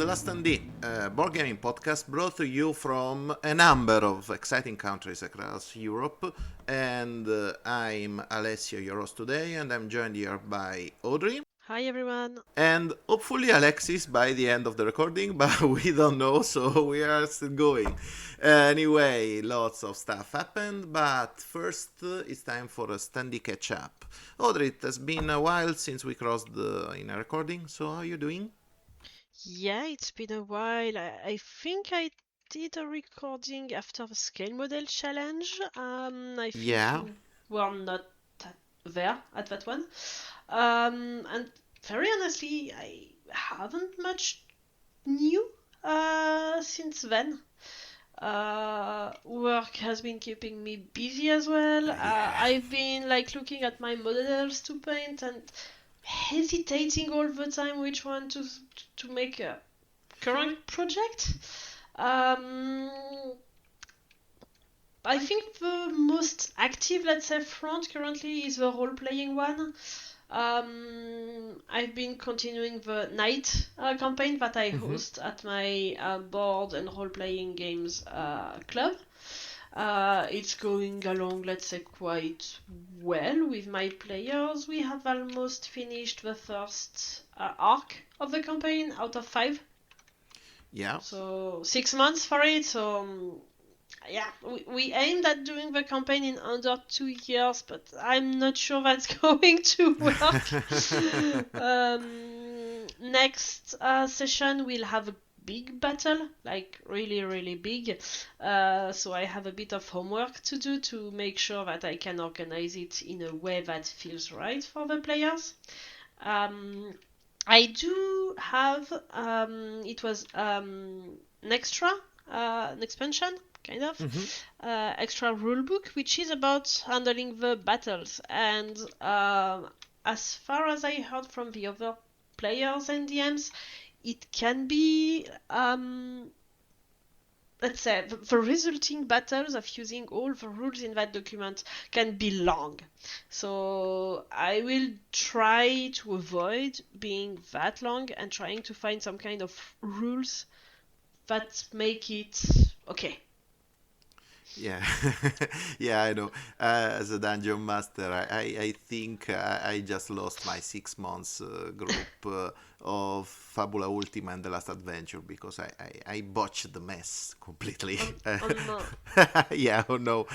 the Last Standee board gaming podcast brought to you from a number of exciting countries across Europe. And I'm Alessio, your host today, and I'm joined here by Audrey. Hi everyone. And hopefully Alexis by the end of the recording, but we don't know, so we are still going. Anyway, lots of stuff happened, but first it's time for a Standee Catch-up. Audrey, it has been a while since we crossed in a recording, so how are you doing? Yeah, it's been a while. I think I did a recording after the scale model challenge. I think Yeah. you were not there at that one. And very honestly, I haven't much new since then. Work has been keeping me busy as well. Yeah. I've been looking at my models to paint and hesitating all the time which one to make a current project. I think the most active, let's say, front currently is the role-playing one. I've been continuing the night campaign that I host at my board and role-playing games club. It's going along, let's say, quite well with my players. We have almost finished the first arc of the campaign out of 5. Yeah. So 6 months for it. So yeah, we aimed at doing the campaign in under 2 years, but I'm not sure that's going to work. Next session we'll have a big battle, really, really big. So I have a bit of homework to do to make sure that I can organize it in a way that feels right for the players. I do have, it was an extra, an expansion, kind of, extra rulebook, which is about handling the battles. And as far as I heard from the other players and DMs, it can be, let's say, the resulting battles of using all the rules in that document can be long. So I will try to avoid being that long and trying to find some kind of rules that make it okay. Yeah, yeah, I know. As a dungeon master, I think I just lost my 6 months group of Fabula Ultima and The Last Adventure because I botched the mess completely. Oh no. Yeah, oh no,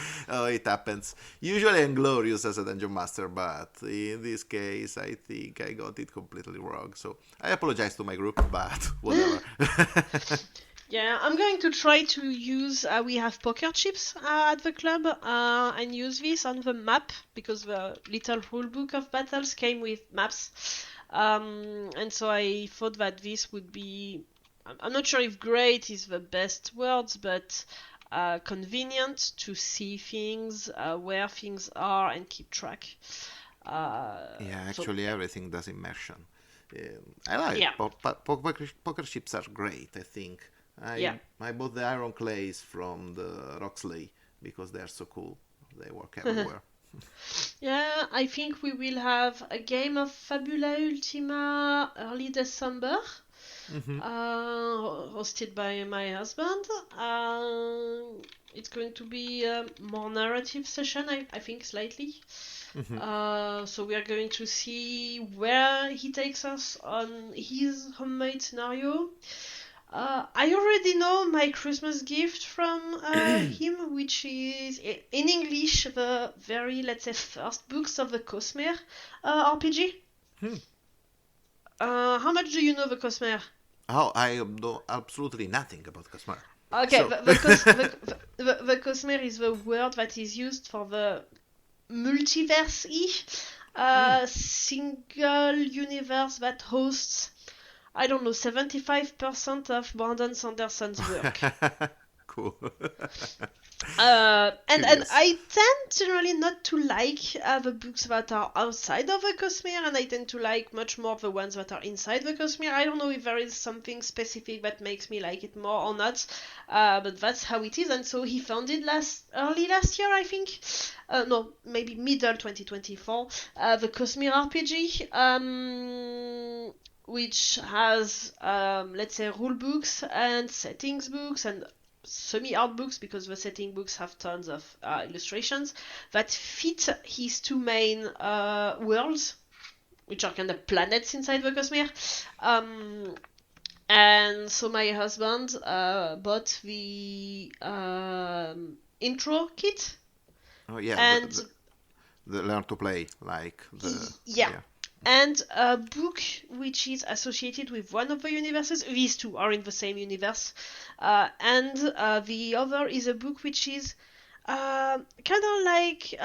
it happens. Usually I'm glorious as a dungeon master, but in this case, I think I got it completely wrong. So I apologize to my group, but whatever. Yeah, I'm going to try to use, we have poker chips at the club, and use this on the map, because the little rulebook of battles came with maps. And so I thought that this would be, I'm not sure if great is the best words, but convenient to see things, where things are, and keep track. Yeah, actually everything does immersion. I like Yeah. poker chips are great, I think. Yeah. I bought the iron clays from the Roxley because they are so cool. They work everywhere. Yeah, I think we will have a game of Fabula Ultima early December, hosted by my husband. It's going to be a more narrative session, I think, slightly. So we are going to see where he takes us on his homemade scenario. I already know my Christmas gift from him, which is in English the very, let's say, first books of the Cosmere RPG. How much do you know the Cosmere? Oh, I know absolutely nothing about Cosmere. Okay, So- the Cosmere is the word that is used for the multiverse-y single universe that hosts, I don't know, 75% of Brandon Sanderson's work. Cool. And Curious. I tend generally not to like the books that are outside of the Cosmere, and I tend to like much more the ones that are inside the Cosmere. I don't know if there is something specific that makes me like it more or not, but that's how it is. And so he found it early last year, I think. No, maybe middle 2024. The Cosmere RPG. which has, let's say, rule books and settings books and semi-art books, because the setting books have tons of illustrations that fit his two main worlds, which are kind of planets inside the Cosmere. And so my husband bought the intro kit. Oh yeah, and the learn to play, like the yeah. And a book which is associated with one of the universes. These two are in the same universe. And the other is a book which is kind of like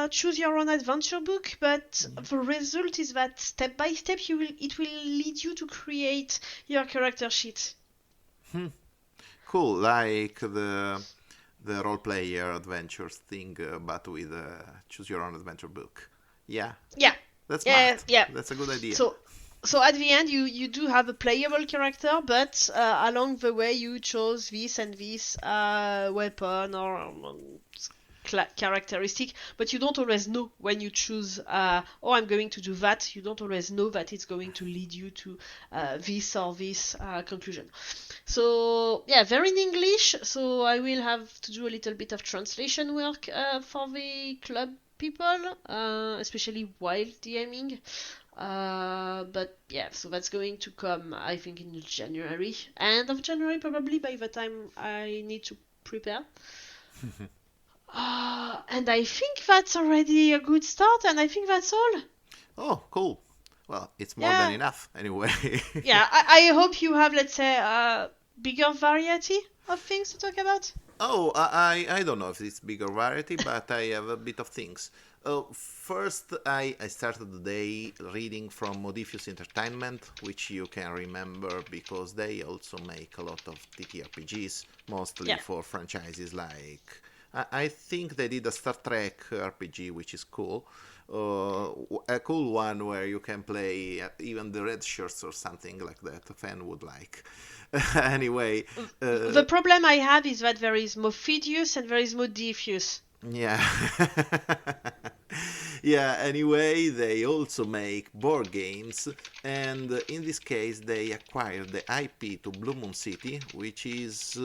choose your own adventure book, but the result is that step by step it will lead you to create your character sheet. Cool, like the role player adventures thing, but with a choose your own adventure book. Yeah, Yeah. that's Yeah, smart. yeah. That's a good idea. So at the end, you do have a playable character, but along the way you chose this and this weapon or characteristic, but you don't always know when you choose, I'm going to do that. You don't always know that it's going to lead you to this or this conclusion. So yeah, they're in English, so I will have to do a little bit of translation work for the club people, especially while DMing. But yeah, so that's going to come, I think, in January. End of January, probably, by the time I need to prepare. And I think that's already a good start, and I think that's all. Oh, cool. Well, it's more than enough, anyway. Yeah, I hope you have, let's say, a bigger variety of things to talk about. Oh, I don't know if it's bigger variety, but I have a bit of things. First, I started the day reading from Modifius Entertainment, which you can remember because they also make a lot of TTRPGs, mostly for franchises like... I think they did a Star Trek RPG, which is cool. A cool one where you can play even the red shirts or something like that. A fan would like. Anyway. The problem I have is that there is Mophidius and there is Modifius. Yeah. Yeah, anyway, they also make board games, and in this case they acquired the IP to Blue Moon City, which is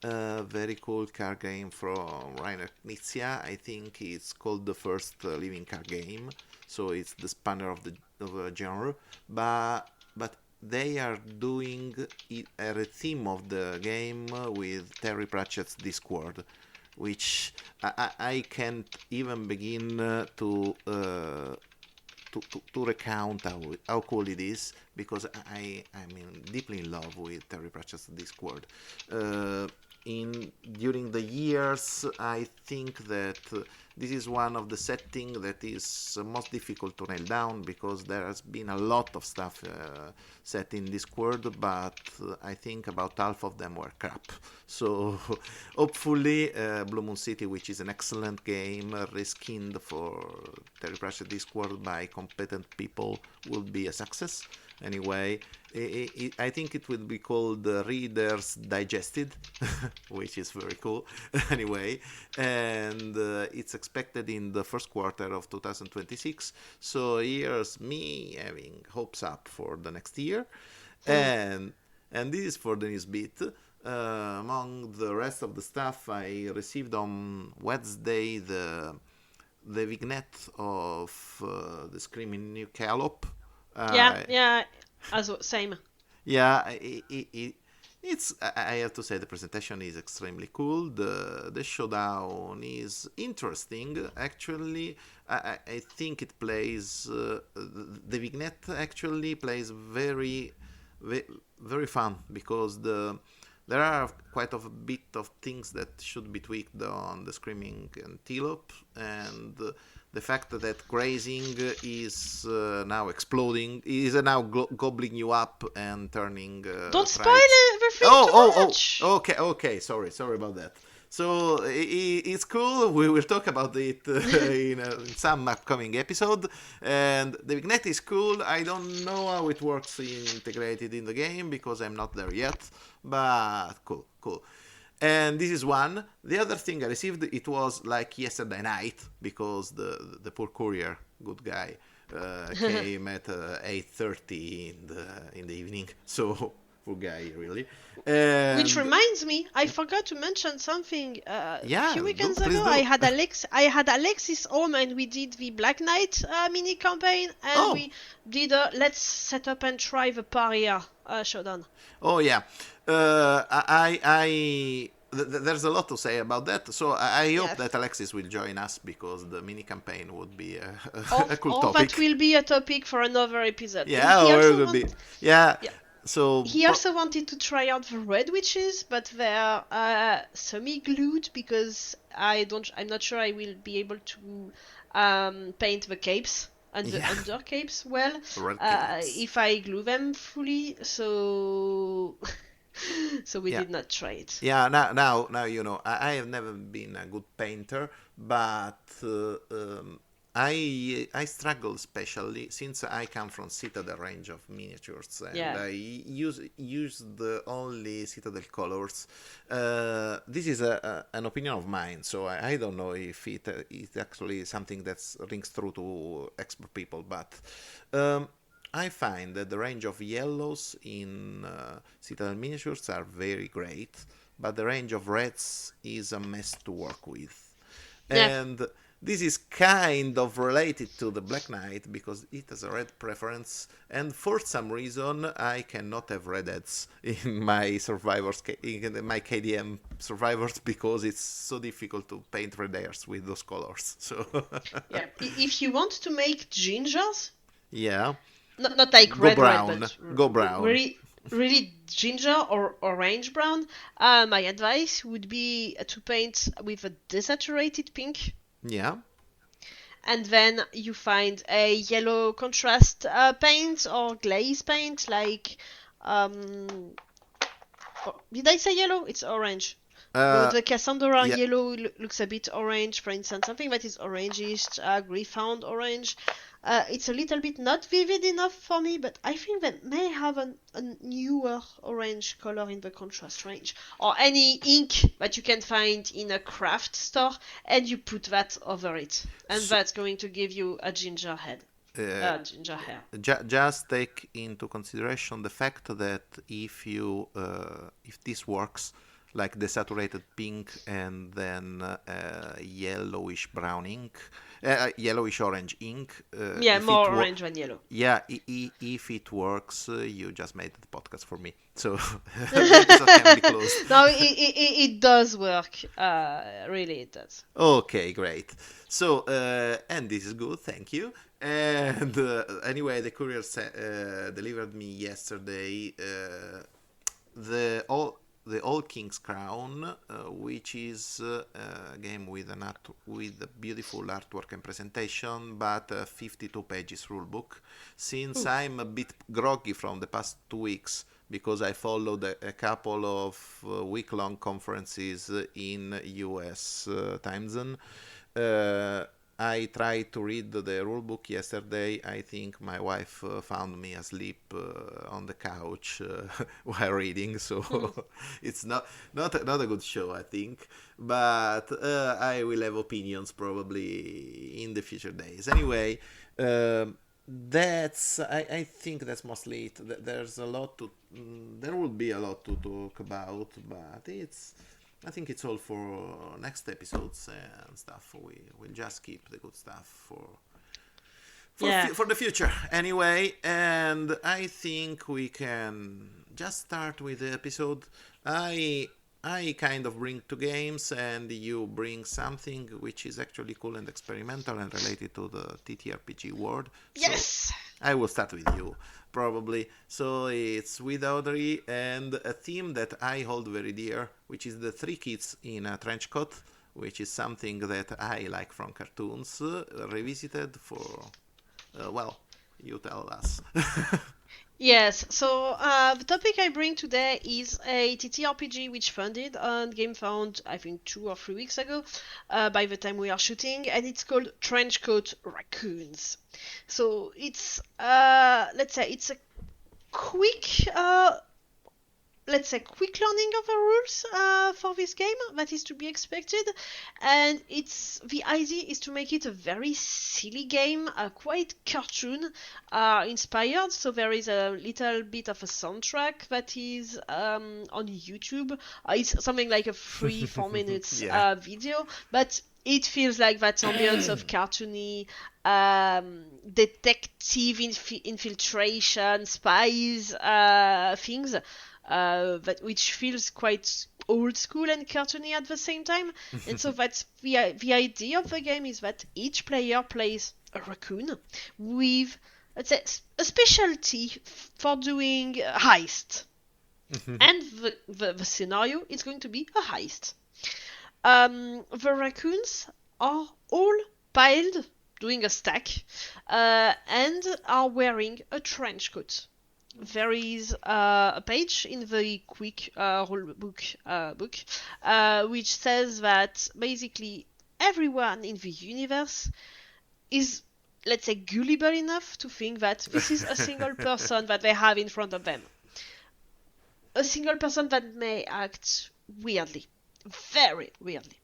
a very cool card game from Rainer Knizia. I think it's called the first living card game, so it's the spanner of the genre, but they are doing a theme of the game with Terry Pratchett's Discworld, which I can't even begin to recount how cool it is, because I'm deeply in love with Terry Pratchett's Discworld. During the years, I think that this is one of the settings that is most difficult to nail down, because there has been a lot of stuff set in Discworld, but I think about half of them were crap. So hopefully Blue Moon City, which is an excellent game, reskinned for Terry Pratchett Discworld by competent people, will be a success. Anyway, I think it will be called Reader's Digested, which is very cool. Anyway, and it's expected in the first quarter of 2026. So here's me having hopes up for the next year. And this is for the news beat. Among the rest of the stuff, I received on Wednesday the vignette of the Screaming New Callop. Also same. Yeah, it's. I have to say the presentation is extremely cool. The showdown is interesting. Actually, I think it plays. The vignette actually plays very fun, because there are quite a bit of things that should be tweaked on the Screaming Antelope, and the fact that grazing is now exploding, is now gobbling you up and turning. Don't spoil everything too much. Okay. Sorry about that. So it's cool. We will talk about it in some upcoming episode. And the vignette is cool. I don't know how it works integrated in the game, because I'm not there yet. But cool. And this is one. The other thing I received, it was like yesterday night, because the poor courier, good guy, came at 8:30 in the evening. So poor guy, really. Which And reminds me, I forgot to mention something. A yeah, few weekends please ago, do. I had Alexis home, and we did the Black Knight mini campaign, and Oh, we did a let's set up and try the Paria showdown. oh yeah. There's a lot to say about that. So I hope Yes. that Alexis will join us because the mini campaign would be Or, a cool or that topic. will be a topic for another episode. Yeah, or it would be. Yeah. Yeah, So he also wanted to try out the red witches, but they're semi-glued because I'm not sure I will be able to paint the capes and the yeah, under capes well red capes. if I glue them fully. So so we Yeah. did not try it. Yeah, now I have never been a good painter, but I struggle especially since I come from Citadel range of miniatures and Yeah. I use the only Citadel colors. This is an opinion of mine, so I don't know if it is actually something that rings true to expert people, but. I find that the range of yellows in Citadel miniatures are very great, but the range of reds is a mess to work with. Yeah. And this is kind of related to the Black Knight because it has a red preference, and for some reason I cannot have redheads in my survivors, in my KDM survivors because it's so difficult to paint red hairs with those colors. So Yeah. If you want to make gingers, yeah, not like go red, brown, but go brown. really ginger or orange brown. My advice would be to paint with a desaturated pink, Yeah. and then you find a yellow contrast paint or glaze paint, like did I say yellow? It's orange. The Cassandra yeah. yellow looks a bit orange, for instance, something that is orangish, Griffhound orange. It's a little bit not vivid enough for me, but I think that may have a newer orange color in the contrast range. Or any ink that you can find in a craft store, and you put that over it. And that's going to give you a ginger head. Ginger hair. Just take into consideration the fact that if this works, like desaturated pink and then yellowish brown ink, yellowish orange ink. Yeah, more orange than yellow. Yeah, if it works, you just made the podcast for me. So the episode can be closed. No, it does work. Really, it does. Okay, great. So, and this is good, thank you. And anyway, the courier delivered me yesterday the All King's Crown, which is a game with a beautiful artwork and presentation, but 52 pages rulebook. Since I'm a bit groggy from the past 2 weeks because I followed a couple of week-long conferences in US time zone, I tried to read the rulebook yesterday. I think my wife found me asleep on the couch while reading, so it's not a good show, I think. But I will have opinions probably in the future days. Anyway, I think that's mostly it. There's a lot to there will be a lot to talk about, but I think it's all for next episodes and stuff. We'll just keep the good stuff for the future anyway. And I think we can just start with the episode. I kind of bring two games and you bring something which is actually cool and experimental and related to the TTRPG world. Yes! So I will start with you, probably. So it's with Audrey and a theme that I hold very dear, which is the three kids in a trench coat, which is something that I like from cartoons, revisited for, you tell us. Yes, so the topic I bring today is a TTRPG which funded on GameFound, I think 2 or 3 weeks ago, by the time we are shooting, and it's called Trenchcoat Raccoons. So it's, let's say, it's a quick let's say, quick learning of the rules for this game that is to be expected, and the idea is to make it a very silly game, quite cartoon inspired. So there is a little bit of a soundtrack that is on YouTube. It's something like a 3-4 minutes video, but it feels like that ambience of cartoony detective infiltration, spies, things, which feels quite old school and cartoony at the same time. And so that's the idea of the game, is that each player plays a raccoon with, let's say, a specialty for doing heist. And the scenario is going to be a heist. The raccoons are all piled, doing a stack, and are wearing a trench coat. There is a page in the quick rule book which says that basically everyone in the universe is, let's say, gullible enough to think that this is a single person that they have in front of them. A single person that may act weirdly. Very weirdly.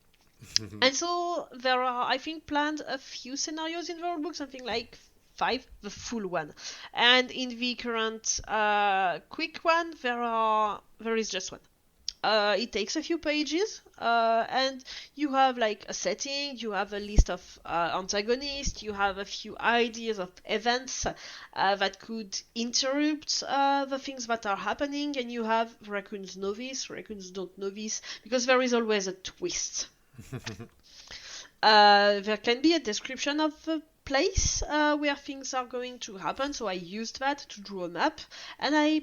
And so there are, I think, planned a few scenarios in the rule book, something like 5, the full one. And in the current quick one, there is just one. It takes a few pages, and you have like a setting, you have a list of antagonists, you have a few ideas of events that could interrupt the things that are happening, and you have raccoons know this, raccoons don't know this, because there is always a twist. There can be a description of the place where things are going to happen, so I used that to draw a map, and I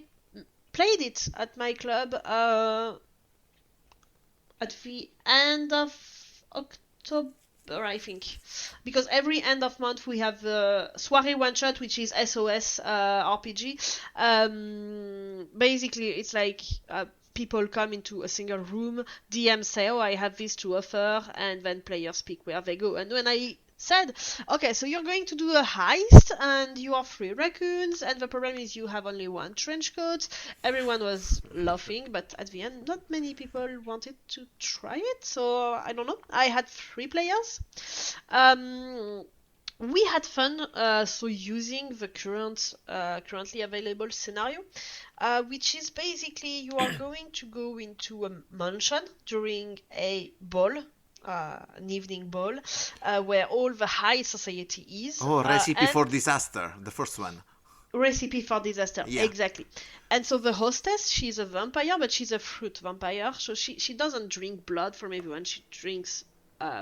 played it at my club at the end of October, I think, because every end of month we have the soirée one shot, which is SOS RPG. Basically, it's like people come into a single room, DM say, oh, I have this to offer, and then players pick where they go. And when I said, okay, so you're going to do a heist, and you are 3 raccoons, and the problem is you have only 1 trench coat, everyone was laughing, but at the end, not many people wanted to try it, so I don't know. I had 3 players. We had fun, so using the currently available scenario, which is basically you are going to go into a mansion during a ball, an evening ball, where all the high society is. Oh, Recipe for Disaster, the first one. Recipe for Disaster, yeah. Exactly. And so the hostess, she's a vampire, but she's a fruit vampire, so she doesn't drink blood from everyone, she drinks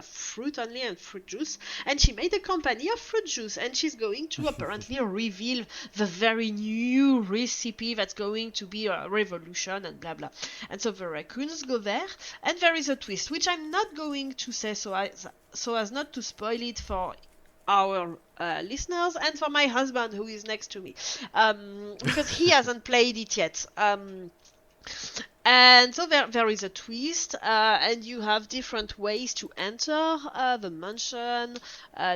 fruit only and fruit juice, and she made a company of fruit juice, and she's going to apparently reveal the very new recipe that's going to be a revolution and blah blah. And so the raccoons go there, and there is a twist, which I'm not going to say so as not to spoil it for our listeners and for my husband who is next to me, because he hasn't played it yet. And so there is a twist, and you have different ways to enter the mansion,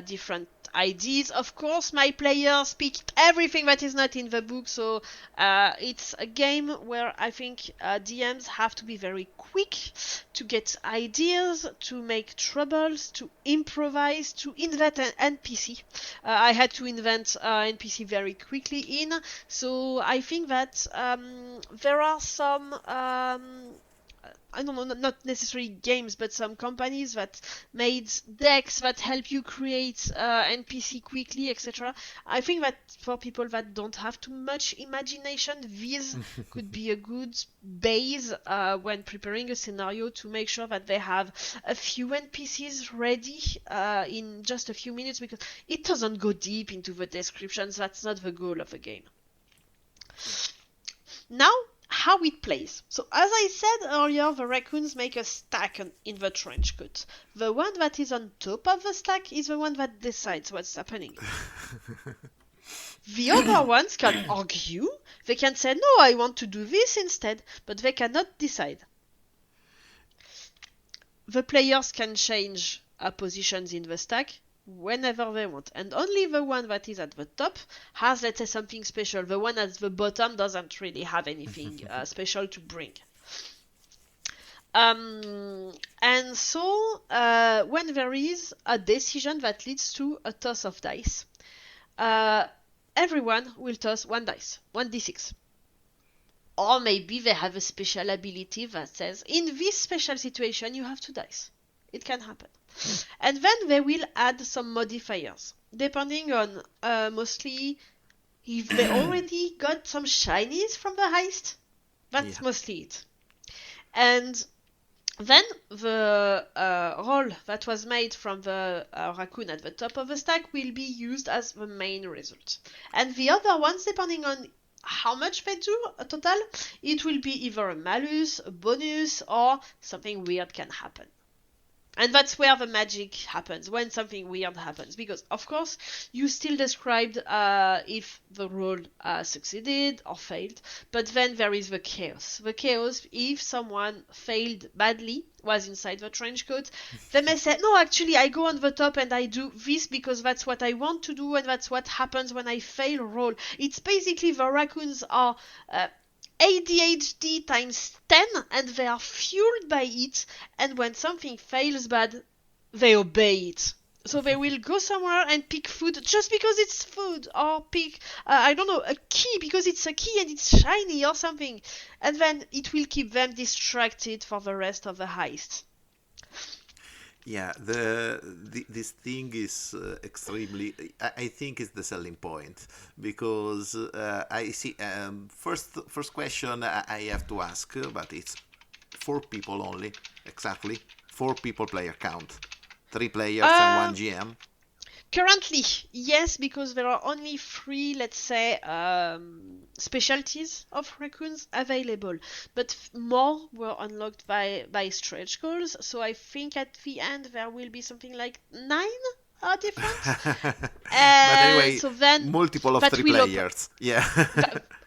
different ideas. Of course, my players pick everything that is not in the book, so it's a game where I think DMs have to be very quick to get ideas, to make troubles, to improvise, to invent an NPC. I had to invent NPC very quickly so I think that there are some I don't know, not necessarily games, but some companies that made decks that help you create NPC quickly, etc. I think that for people that don't have too much imagination, this could be a good base when preparing a scenario, to make sure that they have a few NPCs ready in just a few minutes, because it doesn't go deep into the descriptions. That's not the goal of the game. Now, how it plays. So as I said earlier, the raccoons make a stack in the trench coat. The one that is on top of the stack is the one that decides what's happening. The other ones can argue. They can say, no, I want to do this instead, but they cannot decide. The players can change positions in the stack. whenever they want. And only the one that is at the top has, let's say, something special. The one at the bottom doesn't really have anything special to bring. And so, when there is a decision that leads to a toss of dice, everyone will toss one dice, 1d6. Or maybe they have a special ability that says, in this special situation, you have 2 dice. It can happen. And then they will add some modifiers, depending on mostly if they already got some shinies from the heist. That's mostly it. And then the roll that was made from the raccoon at the top of the stack will be used as the main result. And the other ones, depending on how much they do total, it will be either a malus, a bonus, or something weird can happen. And that's where the magic happens, when something weird happens. Because, of course, you still described if the roll succeeded or failed. But then there is the chaos. The chaos, if someone failed badly, was inside the trench coat, they may say, no, actually, I go on the top and I do this because that's what I want to do and that's what happens when I fail a roll. It's basically the raccoons are... ADHD times 10 and they are fueled by it, and when something fails bad, they obey it. So they will go somewhere and pick food just because it's food, or pick, I don't know, a key because it's a key and it's shiny or something. And then it will keep them distracted for the rest of the heist. Yeah, this thing is extremely. I think it's the selling point because I see. First question I have to ask, but it's 4 people only. Exactly, 4 people player count, 3 players and 1 GM. Currently, yes, because there are only 3, let's say, specialties of raccoons available. But more were unlocked by stretch goals, so I think at the end there will be something like 9 different. But anyway, so then multiple of 3 players. Yeah.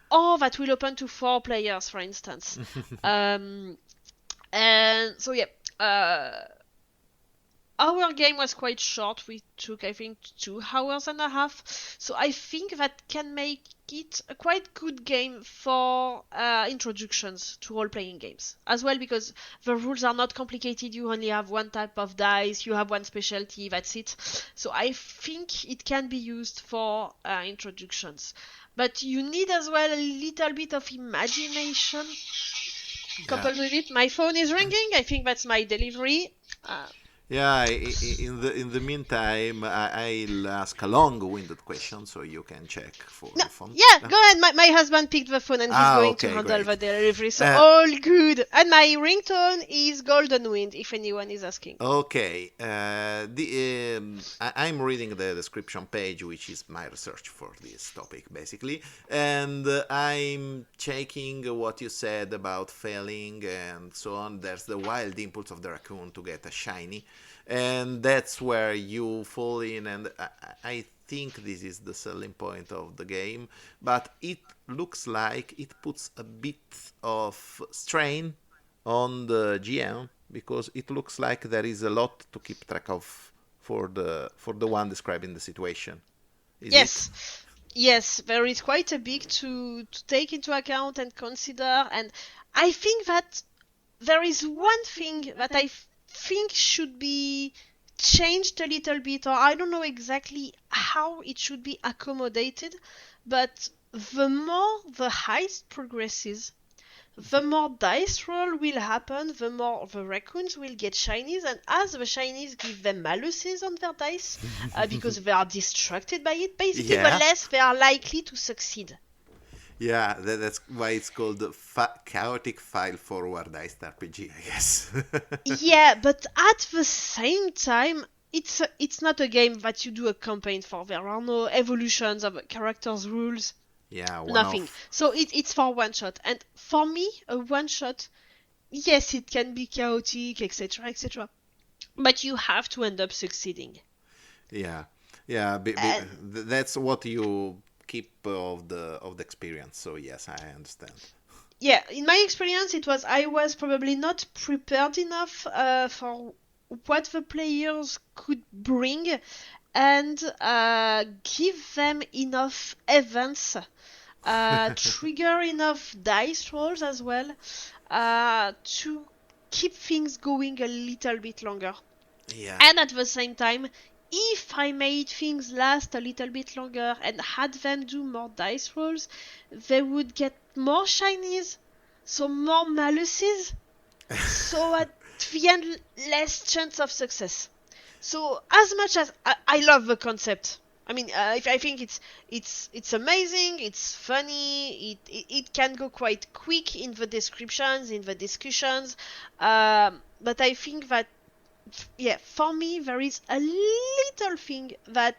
That will open to 4 players, for instance. And so, yeah. Our game was quite short. We took, I think, 2 hours and a half. So I think that can make it a quite good game for introductions to role-playing games. As well, because the rules are not complicated. You only have 1 type of dice. You have 1 specialty. That's it. So I think it can be used for introductions. But you need as well a little bit of imagination coupled with it. My phone is ringing. I think that's my delivery. Yeah, in the meantime, I'll ask a long-winded question so you can check for the phone. Yeah, go ahead. My husband picked the phone and he's going to handle the delivery, so all good. And my ringtone is Golden Wind, if anyone is asking. Okay, I'm reading the description page, which is my research for this topic, basically, and I'm checking what you said about failing and so on. There's the wild impulse of the raccoon to get a shiny. And that's where you fall in, and I think this is the selling point of the game, but it looks like it puts a bit of strain on the GM, because it looks like there is a lot to keep track of for the one describing the situation. Yes, there is quite a bit to take into account and consider, and I think that there is one thing that I think should be changed a little bit, or I don't know exactly how it should be accommodated, but the more the heist progresses, the more dice roll will happen, the more the raccoons will get shinies, and as the shinies give them maluses on their dice, because they are distracted by it, basically, the less they are likely to succeed. Yeah, that's why it's called chaotic file forward iced RPG, I guess. Yeah, but at the same time, it's not a game that you do a campaign for. There are no evolutions of characters' rules. Yeah, nothing. So it's for one shot. And for me, a one shot, yes, it can be chaotic, etc., etc. But you have to end up succeeding. Yeah. That's what you keep of the experience. So yes, I understand. Yeah, in my experience, I was probably not prepared enough for what the players could bring, and give them enough events, trigger enough dice rolls as well, to keep things going a little bit longer. Yeah. And at the same time, if I made things last a little bit longer and had them do more dice rolls, they would get more shinies, so more maluses, so at the end, less chance of success. So as much as I love the concept, I mean, I think it's amazing, it's funny, it can go quite quick in the descriptions, in the discussions, but I think that, yeah, for me there is a little thing that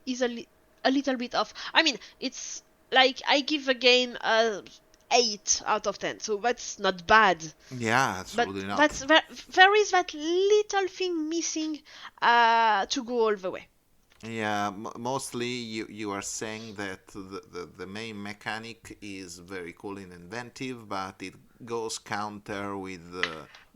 is a little bit off. I mean, it's like I give the game a 8 out of 10, so that's not bad. Yeah, But absolutely not. there is that little thing missing to go all the way. Yeah, mostly you are saying that the main mechanic is very cool and inventive, but it goes counter with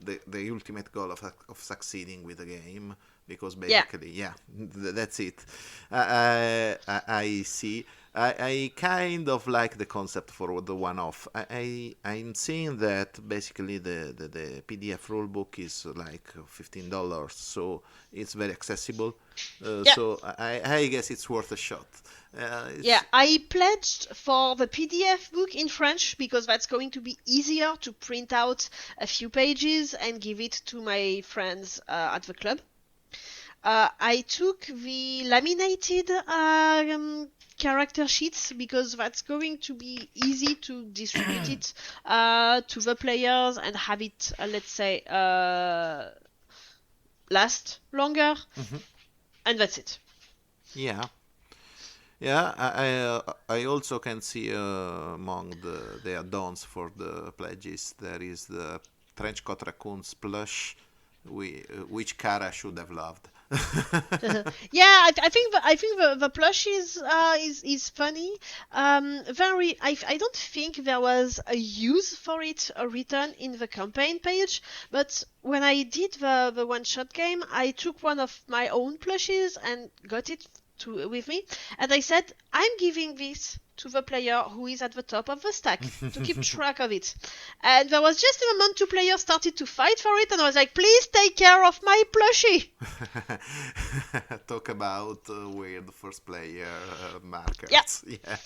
the ultimate goal of succeeding with the game, because basically, yeah, that's it. I see. I kind of like the concept for the one-off. I'm seeing that basically the PDF rulebook is like $15, so it's very accessible. Yeah. So I guess it's worth a shot. Yeah, I pledged for the PDF book in French because that's going to be easier to print out a few pages and give it to my friends at the club. I took the laminated character sheets because that's going to be easy to distribute it to the players and have it, let's say, last longer. Mm-hmm. And that's it. Yeah. Yeah, I also can see among the add-ons for the pledges there is the Trenchcoat Raccoons plush, which Kara should have loved. Yeah, I think the plush is funny. I don't think there was a use for it written in the campaign page, but when I did the one shot game, I took one of my own plushes and got it with me, and I said, I'm giving this to the player who is at the top of the stack to keep track of it. And there was just a moment two players started to fight for it, and I was like, please take care of my plushie. Talk about weird first player markers. Yeah. Yeah.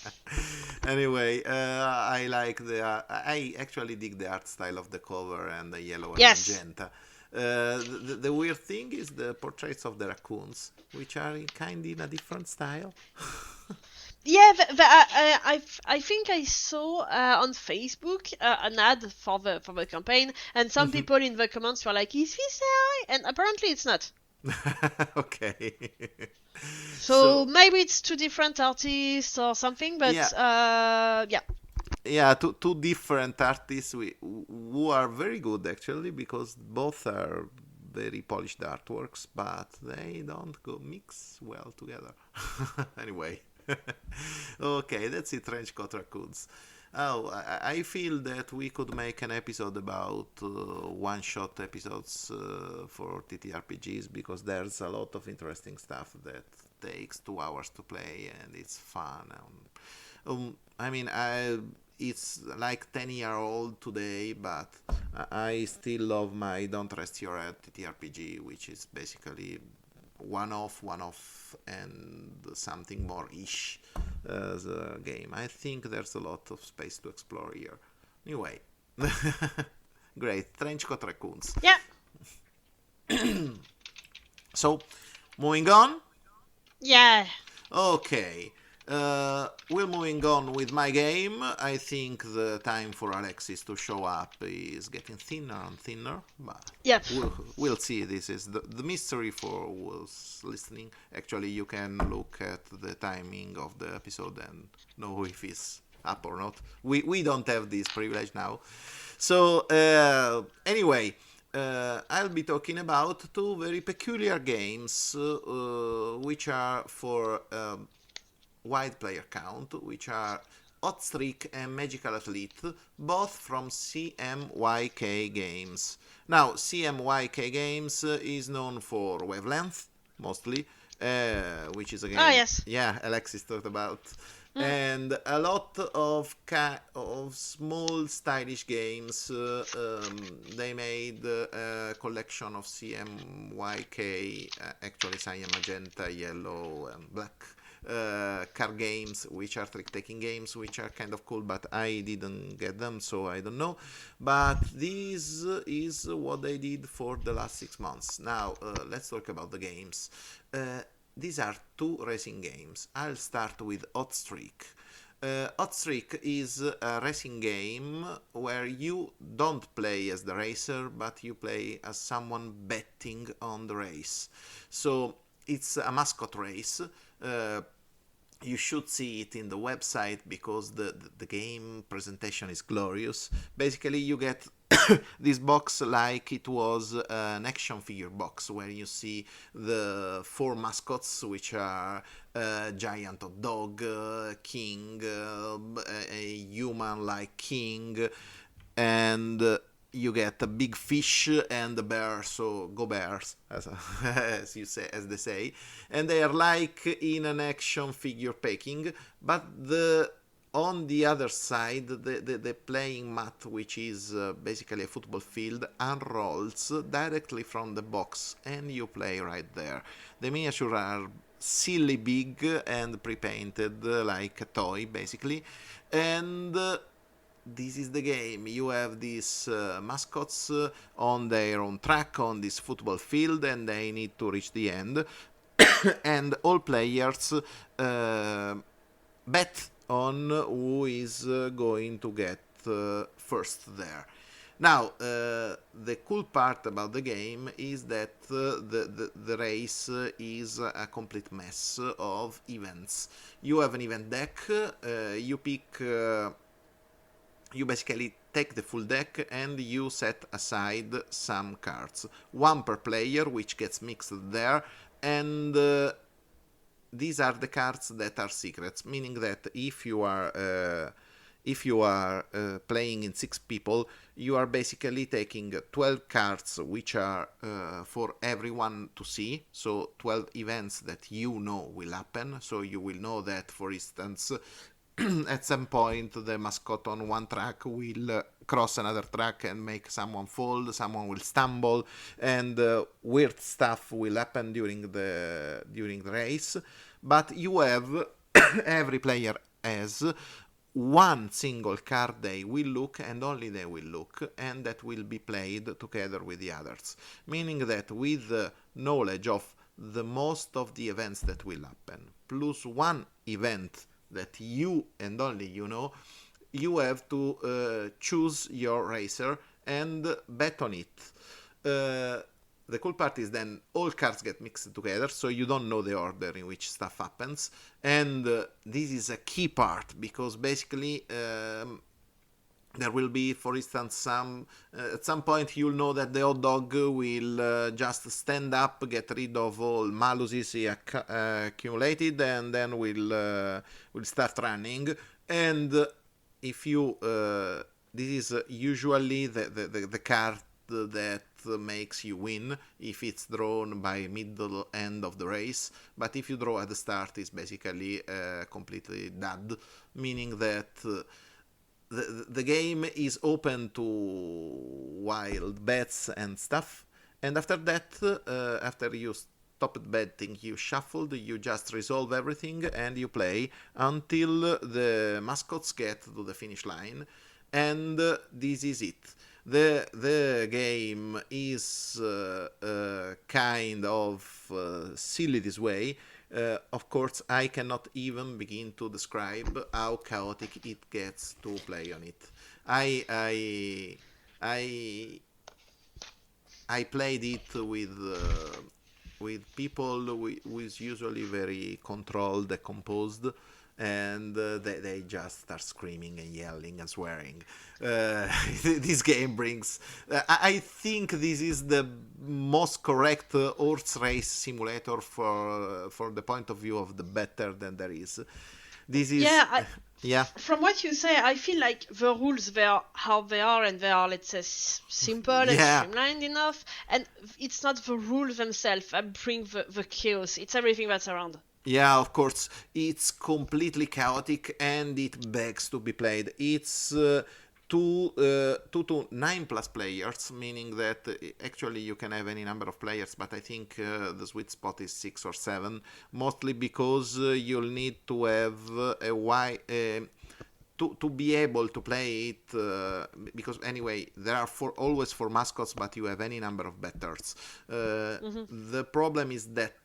Anyway, I like I actually dig the art style of the cover and the yellow and magenta. The weird thing is the portraits of the raccoons, which are kind in a different style. Yeah, I think I saw on Facebook an ad for the campaign, and some people in the comments were like, "Is this AI?" And apparently it's not. Okay. So maybe it's two different artists or something, but yeah. Yeah, two different artists who are very good actually, because both are very polished artworks, but they don't go mix well together. Anyway. Okay, that's it, Trenchcoat Raccoons. Oh, I feel that we could make an episode about one-shot episodes for TTRPGs, because there's a lot of interesting stuff that takes 2 hours to play and it's fun. I mean, it's like 10-year-old today, but I still love my Don't Rest Your Head TTRPG, which is basically one-off, and something more-ish as a game. I think there's a lot of space to explore here. Anyway, great. Trenchcoat Raccoons. Yeah. So, moving on? Yeah. Okay. We're moving on with my game. I think the time for Alexis to show up is getting thinner and thinner, but yeah, we'll see. This is the mystery for who's listening. Actually, you can look at the timing of the episode and know if it's up or not. We don't have this privilege now. So anyway, I'll be talking about 2 very peculiar games, which are for wide player count, which are Hot Streak and Magical Athlete, both from CMYK Games. Now, CMYK Games is known for Wavelength, mostly, which is a game. Ah, yes. Yeah, Alexis talked about. Mm. And a lot of small stylish games. They made a collection of CMYK, actually cyan, magenta, yellow, and black card games, which are trick-taking games, which are kind of cool, but I didn't get them, so I don't know. But this is what they did for the last 6 months. Now, let's talk about the games. These are two racing games. I'll start with Hot Streak. Hot Streak is a racing game where you don't play as the racer, but you play as someone betting on the race. So it's a mascot race. You should see it in the website because the game presentation is glorious. Basically, you get this box like it was an action figure box where you see the 4 mascots, which are giant of dog, king, a human like king, and you get a big fish and a bear, so go bears, as you say, as they say, and they are like in an action figure packing, but on the other side, the playing mat, which is basically a football field, unrolls directly from the box, and you play right there. The miniatures are silly big and pre-painted, like a toy, basically, and this is the game. You have these mascots on their own track on this football field, and they need to reach the end. And all players bet on who is going to get first there. Now, the cool part about the game is that the race is a complete mess of events. You have an event deck, you pick... you basically take the full deck and you set aside some cards. 1 per player, which gets mixed there, and these are the cards that are secrets, meaning that if you are playing in 6 people, you are basically taking 12 cards which are for everyone to see, so 12 events that you know will happen. So you will know that, for instance, at some point the mascot on one track will cross another track and make someone fall, someone will stumble, and weird stuff will happen during the race. But you have every player has one single card they will look, and only they will look, and that will be played together with the others, meaning that with the knowledge of the most of the events that will happen plus one event that you and only you know, you have to choose your racer and bet on it. The cool part is then all cards get mixed together, so you don't know the order in which stuff happens, and this is a key part because basically there will be, for instance, at some point you'll know that the hot dog will just stand up, get rid of all maluses he accumulated, and then will start running. And if you, this is usually the card that makes you win if it's drawn by middle end of the race. But if you draw at the start, it's basically completely dud, meaning that the game is open to wild bets and stuff, and after that, after you stopped betting, you shuffled, you just resolve everything and you play until the mascots get to the finish line, and this is it. The game is kind of silly this way. Of course, I cannot even begin to describe how chaotic it gets to play on it. I played it with people who is usually very controlled and composed, and they just start screaming and yelling and swearing. This game brings... I think this is the most correct horse race simulator for the point of view of the better than there is. This is... Yeah, Yeah. From what you say, I feel like the rules, they are how they are, and they are, let's say, simple and Yeah. streamlined enough. And it's not the rules themselves that bring the chaos. It's everything that's around. Yeah, of course, it's completely chaotic and it begs to be played. It's two to 9+ players, meaning that actually you can have any number of players, but I think the sweet spot is 6 or 7, mostly because you'll need to have a wide. To be able to play it, because anyway there are always 4 mascots, but you have any number of betters. The problem is that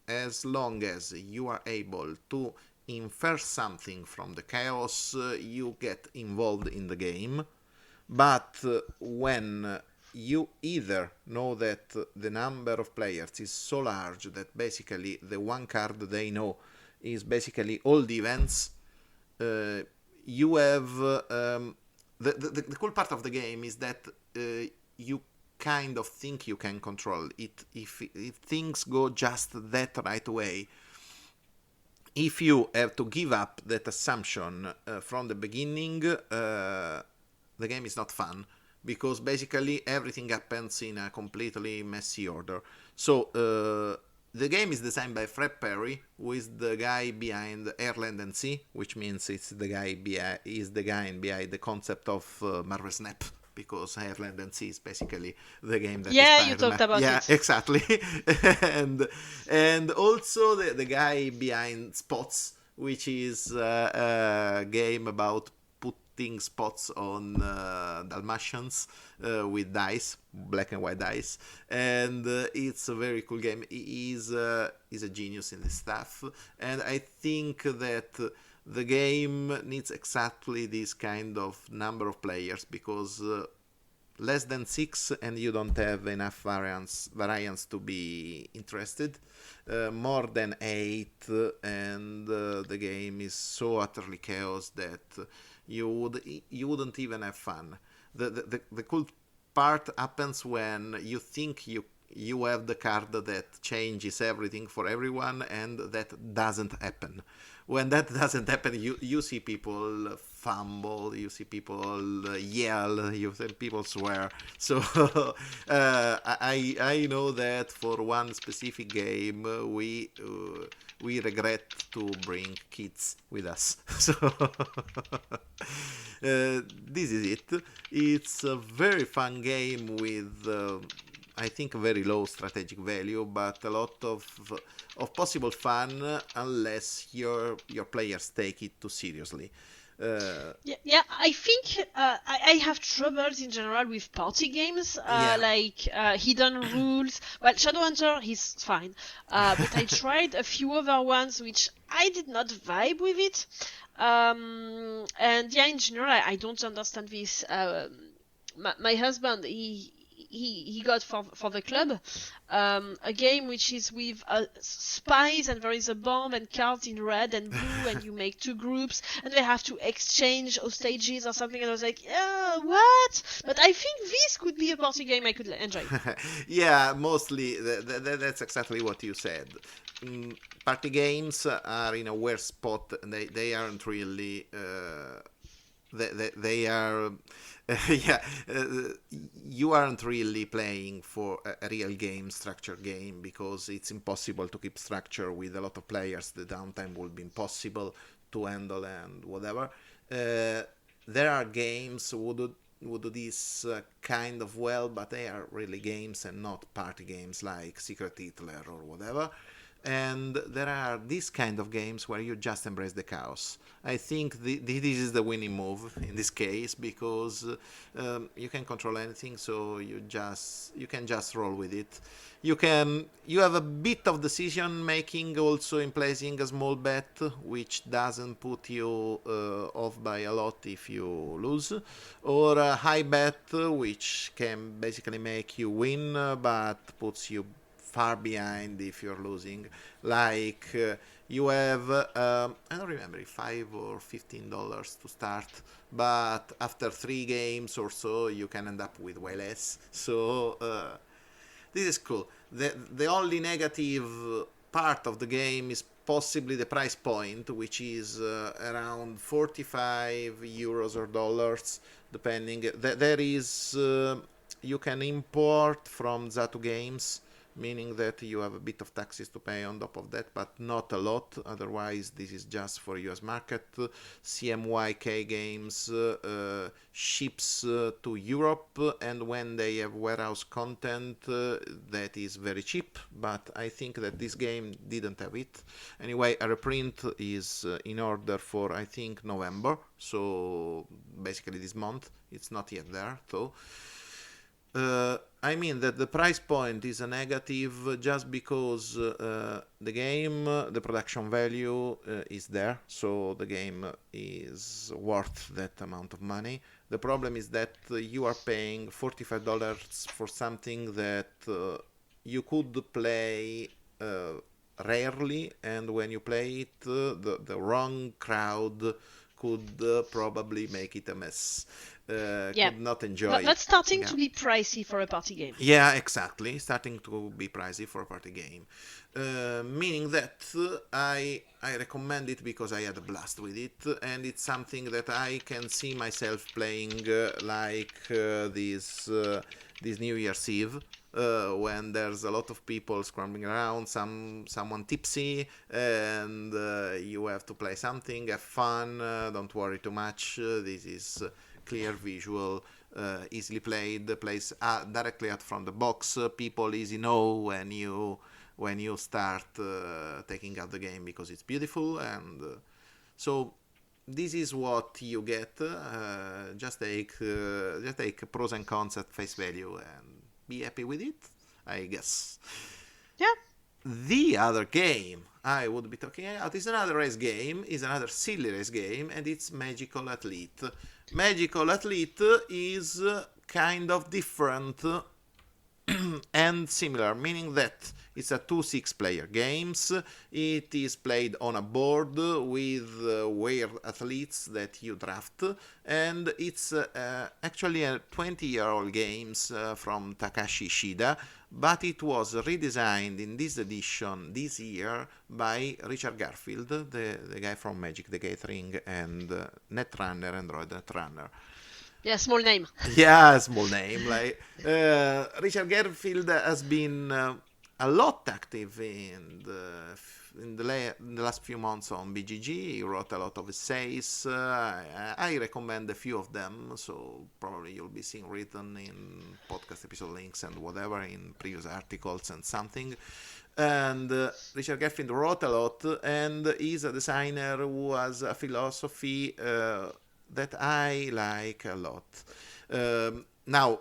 as long as you are able to infer something from the chaos, you get involved in the game. But when you either know that the number of players is so large that basically the one card they know is basically all the events, you have the cool part of the game is that you kind of think you can control it if things go just that right way. If you have to give up that assumption from the beginning, the game is not fun, because basically everything happens in a completely messy order. So the game is designed by Fred Perry, who is the guy behind Airland and Sea, which means it's the guy behind the concept of Marvel Snap, because Ireland and Sea is basically the game that You talked inspired about yeah, it. exactly. and also the guy behind Spots, which is a game about putting spots on Dalmatians with dice, black and white dice, and it's a very cool game. He's a genius in this stuff, and I think that the game needs exactly this kind of number of players, because less than 6 and you don't have enough variants to be interested. More than 8 and the game is so utterly chaos that you wouldn't even have fun. The cool part happens when you think you have the card that changes everything for everyone, and that doesn't happen. When that doesn't happen, you see people fumble, you see people yell, you see people swear. So I know that for one specific game we regret to bring kids with us. So this is it. It's a very fun game with I think very low strategic value, but a lot of possible fun, unless your players take it too seriously. I think I have troubles in general with party games, Yeah. like Hidden Rules. Well, Shadowhunter is fine, but I tried a few other ones which I did not vibe with it. And yeah, in general, I don't understand this. My husband, he got for the club a game which is with spies, and there is a bomb and cards in red and blue, and you make 2 groups and they have to exchange hostages or something, and I was like, yeah, what? But I think this could be a party game I could enjoy. Yeah, mostly that's exactly what you said. Party games are in a weird spot. They aren't really they are yeah, you aren't really playing for a real game, structured game, because it's impossible to keep structure with a lot of players. The downtime will be impossible to handle and whatever. There are games who do this kind of well, but they are really games and not party games like Secret Hitler or whatever. And there are these kind of games where you just embrace the chaos. I think this is the winning move in this case, because you can control anything, so you can just roll with it. You have a bit of decision making also in placing a small bet, which doesn't put you off by a lot if you lose, or a high bet, which can basically make you win but puts you far behind if you're losing. Like you have I don't remember if $5 or $15 to start, but after 3 games or so you can end up with way less. So this is cool. The only negative part of the game is possibly the price point, which is around 45 euros or dollars, depending. There is you can import from Zatu Games, meaning that you have a bit of taxes to pay on top of that, but not a lot. Otherwise, this is just for US market. CMYK Games ships to Europe, and when they have warehouse content, that is very cheap, but I think that this game didn't have it. Anyway, a reprint is in order for, I think, November, so basically this month. It's not yet there, though. I mean that the price point is a negative just because the game, the production value is there, so the game is worth that amount of money. The problem is that you are paying $45 for something that you could play rarely, and when you play it, the wrong crowd could probably make it a mess. Could not enjoy That's starting to be pricey for a party game. Yeah, exactly. Starting to be pricey for a party game. Meaning that I recommend it because I had a blast with it, and it's something that I can see myself playing this New Year's Eve. When there's a lot of people scrambling around, someone tipsy, and you have to play something, have fun, don't worry too much. This is clear visual, easily played, plays directly out from the box. People easy know when you start taking out the game because it's beautiful, and so this is what you get. Just take pros and cons at face value and be happy with it, I guess. Yeah. The other game I would be talking about is another race game, is another silly race game, and it's Magical Athlete. Magical Athlete is kind of different and similar, meaning that it's a 2-6 player games. It is played on a board with weird athletes that you draft, and it's actually a 20-year-old games from Takashi Shida, but it was redesigned in this edition this year by Richard Garfield, the guy from Magic the Gathering and Netrunner and Droid Netrunner. Yeah, small name. Yeah, small name. Like Richard Garfield has been a lot active in the last few months on BGG. He wrote a lot of essays. I recommend a few of them, so probably you'll be seeing written in podcast episode links and whatever in previous articles and something. And Richard Garfield wrote a lot, and he's a designer who has a philosophy that I like a lot. Now,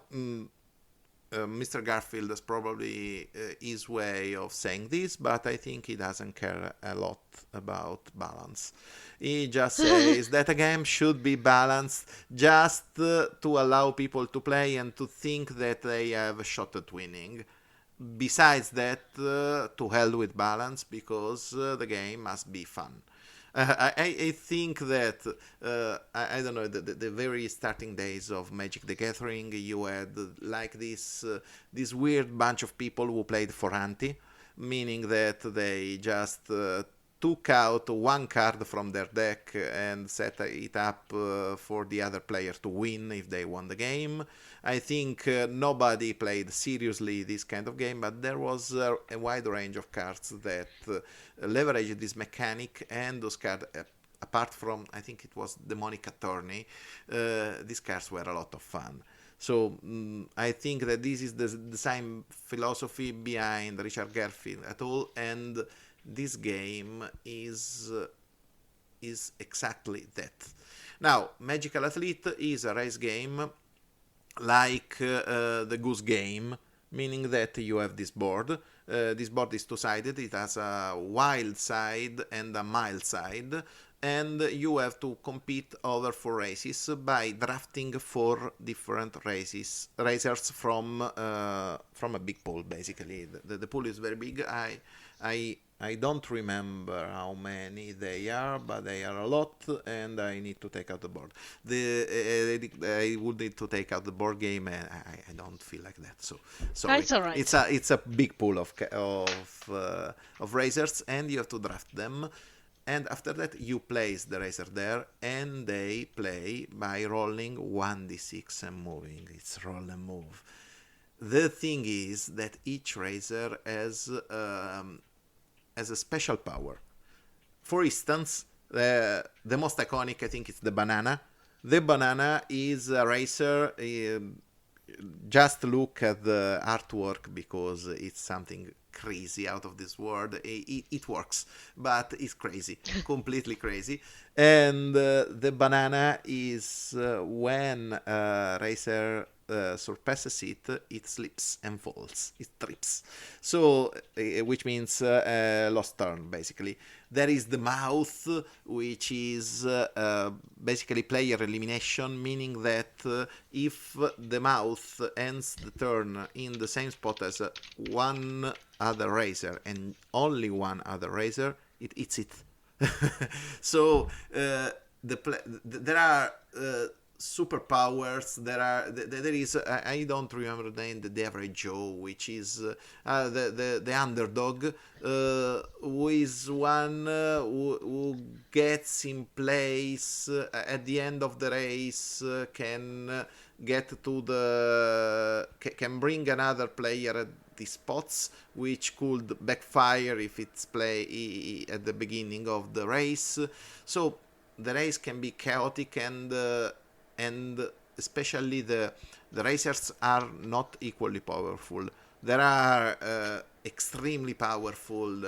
Mr. Garfield has probably his way of saying this, but I think he doesn't care a lot about balance. He just says that a game should be balanced just to allow people to play and to think that they have a shot at winning. Besides that, to hell with balance, because the game must be fun. I think that, I don't know, the very starting days of Magic the Gathering, you had like this weird bunch of people who played for ante, meaning that they just took out one card from their deck and set it up for the other player to win if they won the game. I think nobody played seriously this kind of game, but there was a wide range of cards that leveraged this mechanic, and those cards, apart from, I think it was Demonic Attorney, these cards were a lot of fun. So I think that this is the same philosophy behind Richard Garfield at all, and this game is exactly that. Now, Magical Athlete is a race game like the Goose Game, meaning that you have this board. This board is two-sided. It has a wild side and a mild side, and you have to compete over 4 races by drafting 4 different racers from a big pool. Basically, the pool is very big. I don't remember how many they are, but they are a lot, and I need to take out the board. I would need to take out the board game, and I don't feel like that. So sorry. That's all right. It's a big pool of racers, and you have to draft them. And after that, you place the racer there, and they play by rolling 1d6 and moving. It's roll and move. The thing is that each racer has a special power. For instance, the most iconic, I think, is the banana. The banana is a racer. Just look at the artwork because it's something crazy out of this world. It works, but it's crazy, completely crazy. And the banana is when a racer surpasses it slips and falls, it trips. So, which means lost turn, basically. There is the mouth, which is basically player elimination, meaning that if the mouth ends the turn in the same spot as one other racer and only one other racer, it eats it. So there are superpowers. There is I don't remember the name, the average Joe, which is the underdog, who is one who gets in place at the end of the race, can get to can bring another player at the spots, which could backfire if it's play at the beginning of the race. So the race can be chaotic, and especially the racers are not equally powerful. There are extremely powerful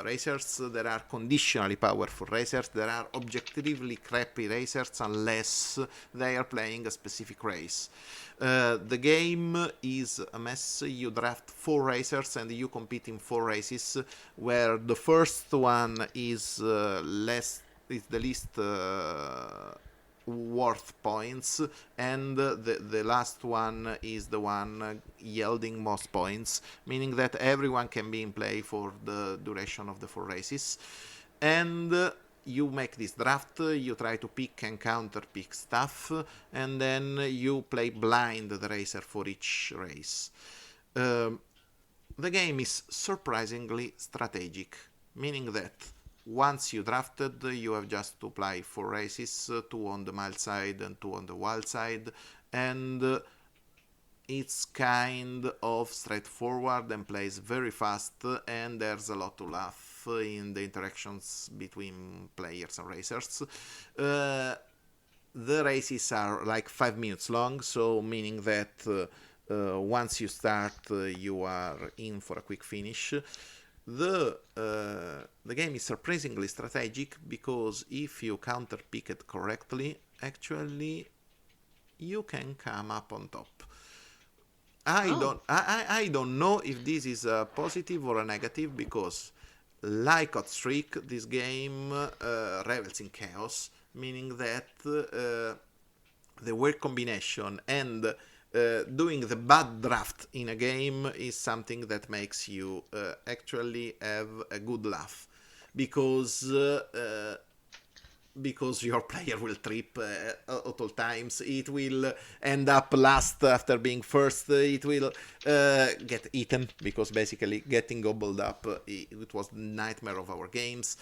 racers, there are conditionally powerful racers, there are objectively crappy racers unless they are playing a specific race. The game is a mess. You draft 4 racers and you compete in 4 races, where the first one is the least worth points, and the last one is the one yielding most points, meaning that everyone can be in play for the duration of the 4 races. And you make this draft, you try to pick and counter pick stuff, and then you play blind the racer for each race. The game is surprisingly strategic, meaning that once you drafted, you have just to play 4 races, 2 on the mild side and 2 on the wild side, and it's kind of straightforward and plays very fast, and there's a lot to laugh in the interactions between players and racers. The races are like 5 minutes long, so meaning that once you start, you are in for a quick finish. The game is surprisingly strategic, because if you counter pick it correctly, actually you can come up on top. I don't know if this is a positive or a negative, because like Hot Streak, this game revels in chaos, meaning that the word combination and doing the bad draft in a game is something that makes you actually have a good laugh, because your player will trip at all times. It will end up last after being first. It will get eaten, because basically getting gobbled up, it was the nightmare of our games.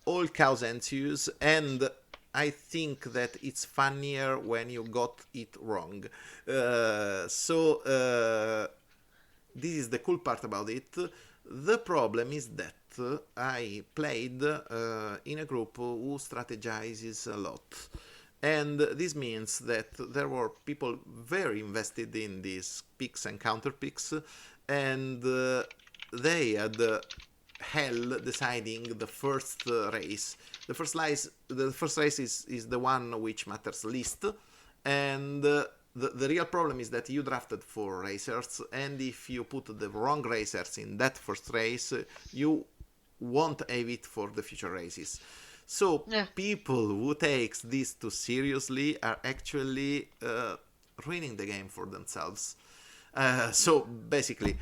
All chaos ensues, and I think that it's funnier when you got it wrong. So this is the cool part about it. The problem is that I played in a group who strategizes a lot. And this means that there were people very invested in these picks and counter picks, and they had hell deciding the first race. The first race is the one which matters least, and the real problem is that you drafted 4 racers, and if you put the wrong racers in that first race, you won't have it for the future races. So Yeah. people who takes this too seriously are actually ruining the game for themselves. So basically,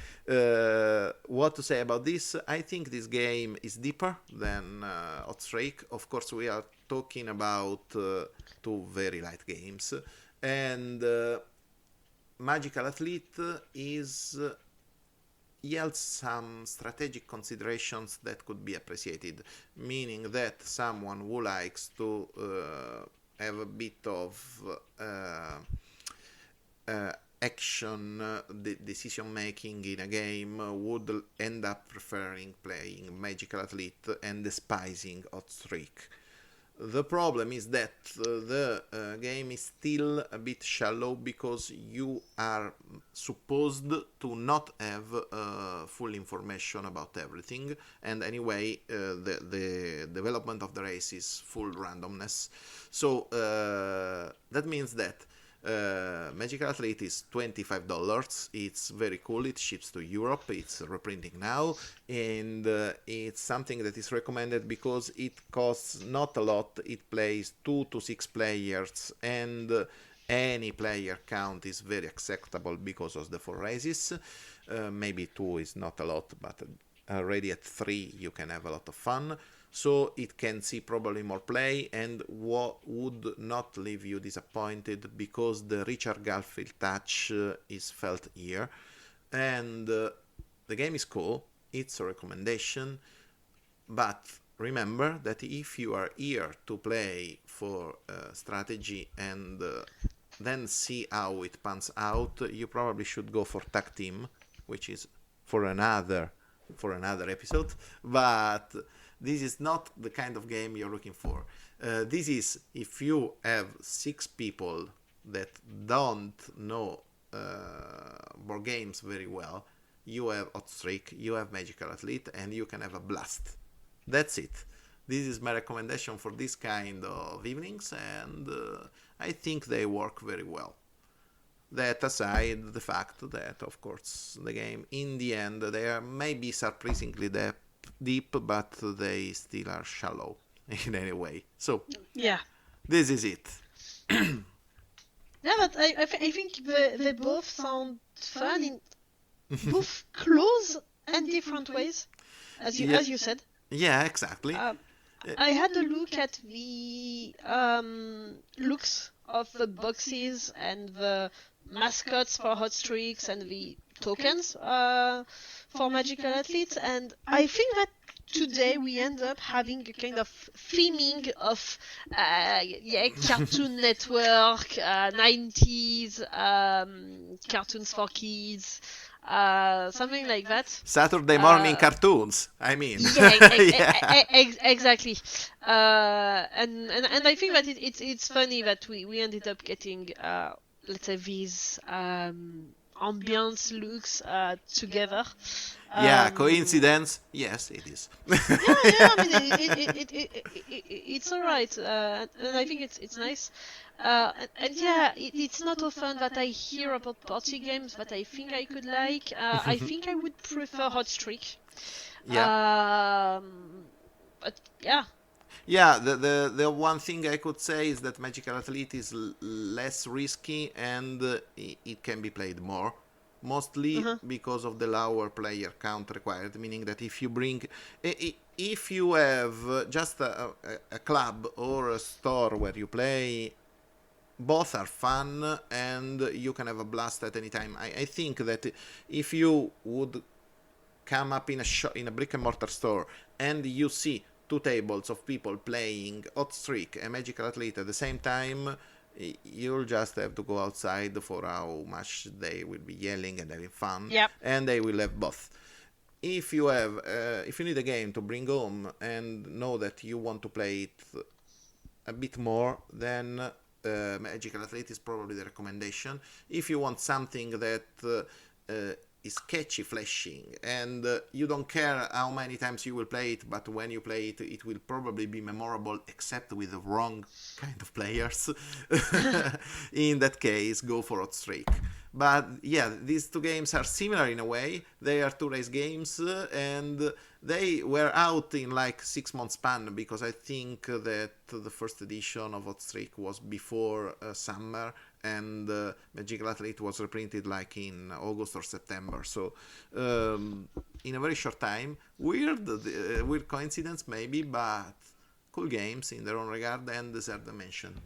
what to say about this? I think this game is deeper than Hot Streak. Of course, we are talking about two very light games, and Magical Athlete is yields some strategic considerations that could be appreciated, meaning that someone who likes to have a bit of action decision making in a game would end up preferring playing Magical Athlete and despising Hot Streak. The problem is that the game is still a bit shallow because you are supposed to not have full information about everything, and anyway the development of the race is full randomness. So that means that Magical Athlete is $25. It's very cool. It ships to Europe. It's reprinting now, and it's something that is recommended because it costs not a lot. It plays 2 to 6 players, and any player count is very acceptable because of the 4 races. Maybe 2 is not a lot, but already at 3 you can have a lot of fun. So it can see probably more play, and what would not leave you disappointed because the Richard Garfield touch is felt here. And the game is cool, it's a recommendation, but remember that if you are here to play for strategy and then see how it pans out, you probably should go for tag team, which is for another episode, but this is not the kind of game you're looking for. This is if you have 6 people that don't know board games very well. You have Hot Streak, you have Magical Athlete, and you can have a blast. That's it. This is my recommendation for this kind of evenings, and I think they work very well. That aside, the fact that, of course, the game, in the end, they are maybe surprisingly deep, but they still are shallow in any way. So, Yeah. this is it. Yeah, but I think they both sound fun in both close and different ways, as you said. Yeah, exactly. I had a look at the looks of the boxes and the mascots for Hot Streaks and the tokens for Magical Athletes, and I think that today we end up having a kind of theming of Cartoon Network, 90s cartoons for kids, something like that. Saturday morning cartoons, I mean. Yeah, exactly. And I think that it's funny that we ended up getting let's say these ambience looks together. Yeah, coincidence? Yes, it is. Yeah, I mean, it's alright, and I think it's nice. And yeah, it's not often that I hear about party games that I think I could like. I think I would prefer Hot Streak. Yeah. But yeah. Yeah, the one thing I could say is that Magical Athlete is less risky and it can be played more. Mostly because of the lower player count required, meaning that if you have just a club or a store where you play, both are fun and you can have a blast at any time. I think that if you would come up in a brick and mortar store and you see 2 tables of people playing Hot Streak and Magical Athlete at the same time, you'll just have to go outside for how much they will be yelling and having fun. Yep. And they will have both. If you need a game to bring home and know that you want to play it a bit more, then Magical Athlete is probably the recommendation. If you want something that is catchy, flashing, and you don't care how many times you will play it, but when you play it, it will probably be memorable, except with the wrong kind of players. In that case, go for Hot Streak. But yeah, these two games are similar in a way. They are two race games, and they were out in like 6 months span, because I think that the first edition of Hot Streak was before summer, and Magical Athlete was reprinted like in August or September. So in a very short time, weird coincidence maybe, but cool games in their own regard and deserve the mention.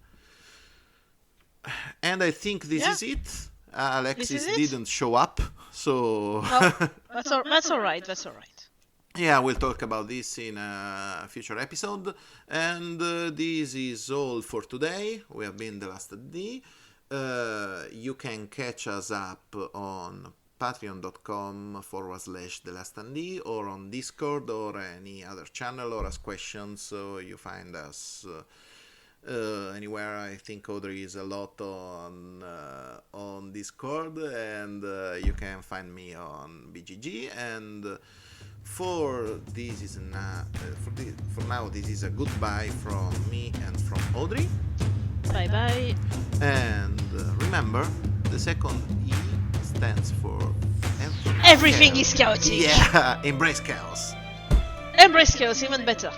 And I think this is it. Alexis didn't show up, so no, that's all right. That's all right. Yeah, we'll talk about this in a future episode. And this is all for today. We have been the Last Standee. You can catch us up on patreon.com/The Last Standee, or on Discord or any other channel, or ask questions. So you find us anywhere. I think Audrey is a lot on Discord, and you can find me on BGG. And for now, this is a goodbye from me and from Audrey. Bye bye. And remember, the second E stands for everything is chaotic. Yeah, embrace chaos. Embrace chaos, even better.